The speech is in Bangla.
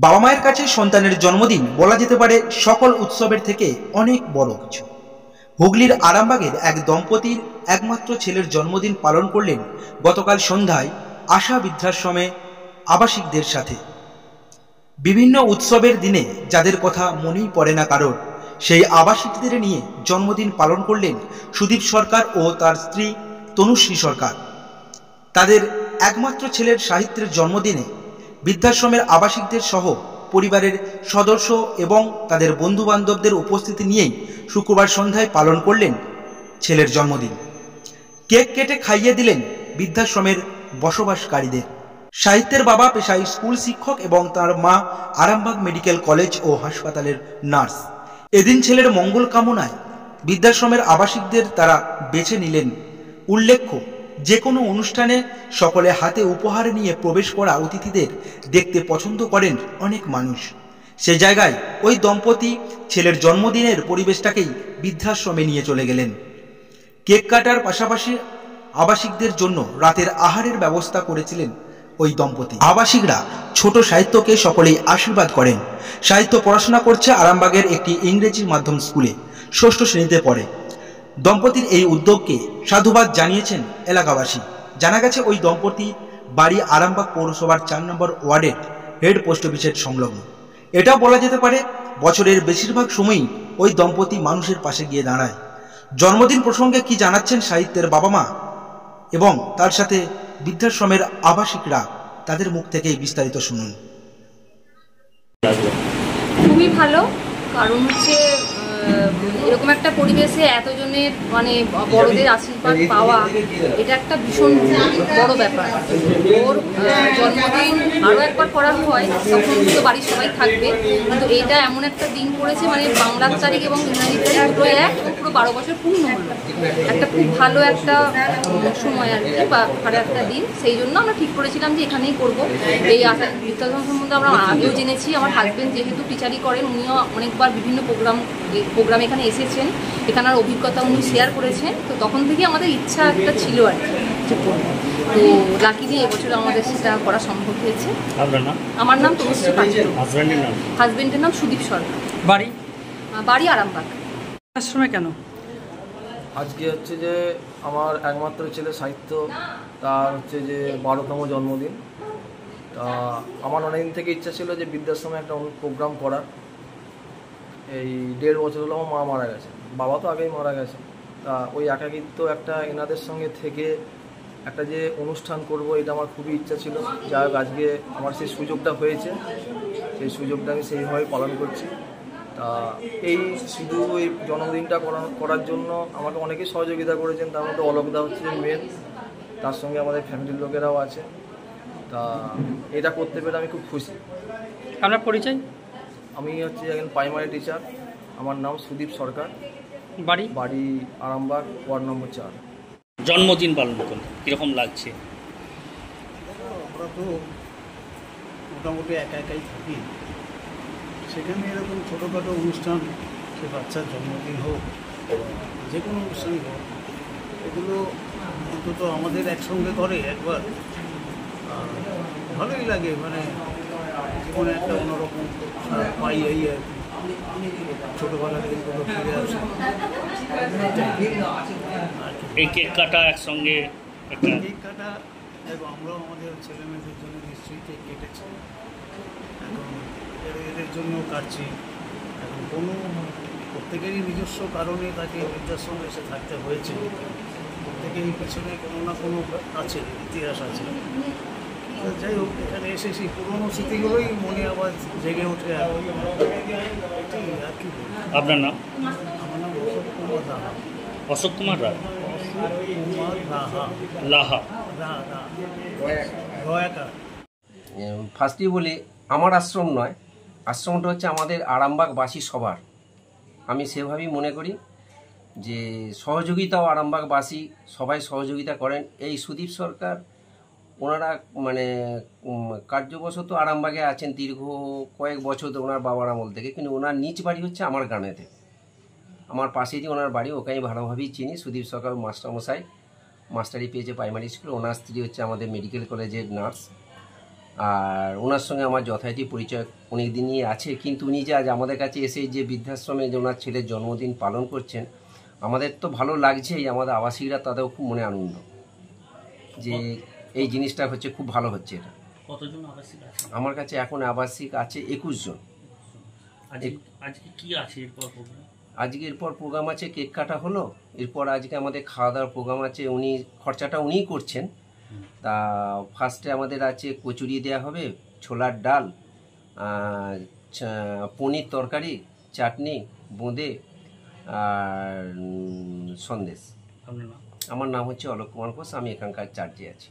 বাবা মায়ের কাছে সন্তানের জন্মদিন বলা যেতে পারে সকল উৎসবের থেকে অনেক বড় কিছু। হুগলির আরামবাগের এক দম্পতির একমাত্র ছেলের জন্মদিন পালন করলেন গতকাল সন্ধ্যায় আশা বৃদ্ধাশ্রমে আবাসিকদের সাথে। বিভিন্ন উৎসবের দিনে যাদের কথা মনেই পড়ে না কারোর, সেই আবাসিকদের নিয়ে জন্মদিন পালন করলেন সুদীপ সরকার ও তার স্ত্রী তনুশ্রী সরকার। তাদের একমাত্র ছেলের সাহিত্যের জন্মদিনে বৃদ্ধাশ্রমের আবাসিকদের সহ পরিবারের সদস্য এবং তাদের বন্ধুবান্ধবদের উপস্থিতি নিয়েই শুক্রবার সন্ধ্যায় পালন করলেন ছেলের জন্মদিন। কেক কেটে খাইয়ে দিলেন বৃদ্ধাশ্রমের বসবাসকারীদের। সাহিত্যের বাবা পেশায় স্কুল শিক্ষক এবং তার মা আরামবাগ মেডিকেল কলেজ ও হাসপাতালের নার্স। এদিন ছেলের মঙ্গল কামনায় বৃদ্ধাশ্রমের আবাসিকদের তারা বেছে নিলেন। উল্লেখ্য, যে কোনো অনুষ্ঠানে সকলে হাতে উপহার নিয়ে প্রবেশ করা অতিথিদের দেখতে পছন্দ করেন অনেক মানুষ। সে জায়গায় ওই দম্পতি ছেলের জন্মদিনের পরিবেশটাকেই বৃদ্ধাশ্রমে নিয়ে চলে গেলেন। কেক কাটার পাশাপাশি আবাসিকদের জন্য রাতের আহারের ব্যবস্থা করেছিলেন ওই দম্পতি। আবাসিকরা ছোট সাহিত্যকে সকলেই আশীর্বাদ করেন। সাহিত্য পড়াশোনা করছে আরামবাগের একটি ইংরেজি মাধ্যম স্কুলে, ষষ্ঠ শ্রেণীতে পড়ে। দম্পতির এই উদ্যোগকে সাধুবাদ জানিয়েছেন এলাকাবাসী। জানা গেছে ওই দম্পতি বাড়ি আরামবাগ পৌরসভার 4 নম্বর ওয়ার্ডের হেড পোস্ট অফিসের সংলগ্ন। এটাও বলা যেতে পারে বছরের বেশিরভাগ সময়ই ওই দম্পতি মানুষের পাশে গিয়ে দাঁড়ায়। জন্মদিন প্রসঙ্গে কি জানাচ্ছেন সাহিত্যের বাবা মা এবং তার সাথে বৃদ্ধাশ্রমের আবাসিকরা, তাদের মুখ থেকেই বিস্তারিত শুনুন। খুবই ভালো, কারণ হচ্ছে এরকম একটা পরিবেশে এতজনের মানে বড়দের আশীর্বাদ পাওয়া, এটা একটা ভীষণ বড় ব্যাপার। ওর জন্মদিন আরও একবার করা হয় তখন তো বাড়ির সবাই থাকবে, কিন্তু এটা এমন একটা দিন পড়েছে, মানে বাংলার তারিখ এবং ইংরাজি তারিখ দুটো এক, পুরো 12 বছর পূর্ণ হলো। একটা খুব ভালো একটা সময় আর কি, বা ভালো একটা দিন। সেই জন্য আমরা ঠিক করেছিলাম যে এখানেই করবো। এই বৃদ্ধাশ্রম সম্বন্ধে আমরা আগেও জেনেছি। আমার হাজব্যান্ড যেহেতু টিচারই করেন, উনিও অনেকবার বিভিন্ন প্রোগ্রাম এখানে এসেছেন, এখানের অভিজ্ঞতা উনি শেয়ার করেছেন। তো তখন থেকে আমাদের ইচ্ছা একটা ছিল আর কি যে করবো। তো লাকিলি এবছর আমাদের সেটা করা সম্ভব হয়েছে। আমার নাম তনুশ্রী পাত্র, হাজব্যান্ডের নাম সুদীপ সরকার। বাড়ি আরামবাগ। আশ্রমে কেন? আজকে হচ্ছে যে আমার একমাত্র ছেলে সাহিত্য, তার হচ্ছে যে 12তম জন্মদিন। তা আমার অনেকদিন থেকে ইচ্ছা ছিল যে বৃদ্ধাশ্রমে একটা প্রোগ্রাম করার। এই 1.5 বছর হলো আমার মা মারা গেছে, বাবা তো আগেই মারা গেছে। তা ওই একাকিত্ব একটা এনাদের সঙ্গে থেকে একটা যে অনুষ্ঠান করব, এটা আমার খুবই ইচ্ছা ছিল। যাই হোক, আজকে আমার সেই সুযোগটা হয়েছে, সেই সুযোগটা আমি সেইভাবেই পালন করছি। তা এই শুধু এই জন্মদিনটা করার জন্য আমাকে অনেকেই সহযোগিতা করেছেন, তার মধ্যে অলোকদা হচ্ছে যে মেন, তার সঙ্গে আমাদের ফ্যামিলির লোকেরাও আছে। তা এটা করতে পেরে আমি খুব খুশি। আপনার পরিচয়? আমি হচ্ছে একজন প্রাইমারি টিচার। আমার নাম সুদীপ সরকার। বাড়ি আরামবাগ, ওয়ার্ড নম্বর 4। জন্মদিন পালন করতে কীরকম লাগছে? আমরা তো মোটামুটি একাই থাকি, সেখানে এরকম ছোটোখাটো অনুষ্ঠান, সে বাচ্চার জন্মদিন হোক, যে কোনো অনুষ্ঠানই হোক, এগুলো অন্তত আমাদের একসঙ্গে করে একবার, ভালোই লাগে। মানে জীবনে একটা অন্যরকম পাই এই আর কি, ছোটোবেলার দিনগুলো ফিরে আসে। এই কেক কাটা একসঙ্গে, কেক কাটা এবং আমরাও আমাদের ছেলেমেয়েদের জন্য নিশ্চয়ই কেক কেটেছি, এখন এদের জন্যও কাটছি। এখন কোনো প্রত্যেকেরই নিজস্ব কারণে তাকে বৃদ্ধাশ্রমে এসে থাকতে হয়েছে, প্রত্যেকেরই পিছনে কোনো না কোনো আছে, ইতিহাস আছে। যাই হোক, এখানে এসে সেই পুরোনো স্মৃতিগুলোই মনে আবার জেগে ওঠে। আর কি। আপনার নাম? আমার নাম অশোক কুমার রাহা। অশোক কুমার রায়। ফার্স্টই বলি, আমার আশ্রম নয়, আশ্রমটা হচ্ছে আমাদের আরামবাগবাসী সবার। আমি সেভাবেই মনে করি যে সহযোগিতাও আরামবাগবাসী সবাই সহযোগিতা করেন। এই সুদীপ সরকার, ওনারা মানে কার্যবশত আরামবাগে আছেন দীর্ঘ কয়েক বছর, ওনার বাবার আমল থেকে, কিন্তু ওনার নিজ বাড়ি হচ্ছে আমার গ্রামেতে, আমার পাশেই যে ওনার বাড়ি, ওকে আমি ভালোভাবেই চিনি। সুদীপ সরকার মাস্টারমশাই, মাস্টারি পেয়েছে প্রাইমারি স্কুল। ওনার স্ত্রী হচ্ছে আমাদের মেডিকেল কলেজের নার্স। আর ওনার সঙ্গে আমার যথারীতি পরিচয় অনেক দিনই আছে, কিন্তু উনি যে আজ আমাদের কাছে এসে যে বৃদ্ধাশ্রমে যে ওনার ছেলের জন্মদিন পালন করছেন, আমাদের তো ভালো লাগছেই, আমাদের আবাসিকরা তাদেরও খুব মনে আনন্দ যে এই জিনিসটা হচ্ছে, খুব ভালো হচ্ছে এটা। কতজন আবাসিক আছে আমার কাছে এখন আবাসিক আছে 21 জন। আজকে কি আছে এরপর প্রোগ্রাম? আজকে এরপর প্রোগ্রাম আছে, কেক কাটা হলো, এরপর আজকে আমাদের খাওয়া দাওয়ার প্রোগ্রাম আছে, উনি খরচাটা উনিই করছেন। তা ফার্স্টে আমাদের আছে কচুরি দেওয়া হবে, ছোলার ডাল, পনির তরকারি, চাটনি, বোঁদে আর সন্দেশ। আপনার নাম? আমার নাম হচ্ছে অলোক কুমার ঘোষ, আমি এখানকার চার্জে আছি।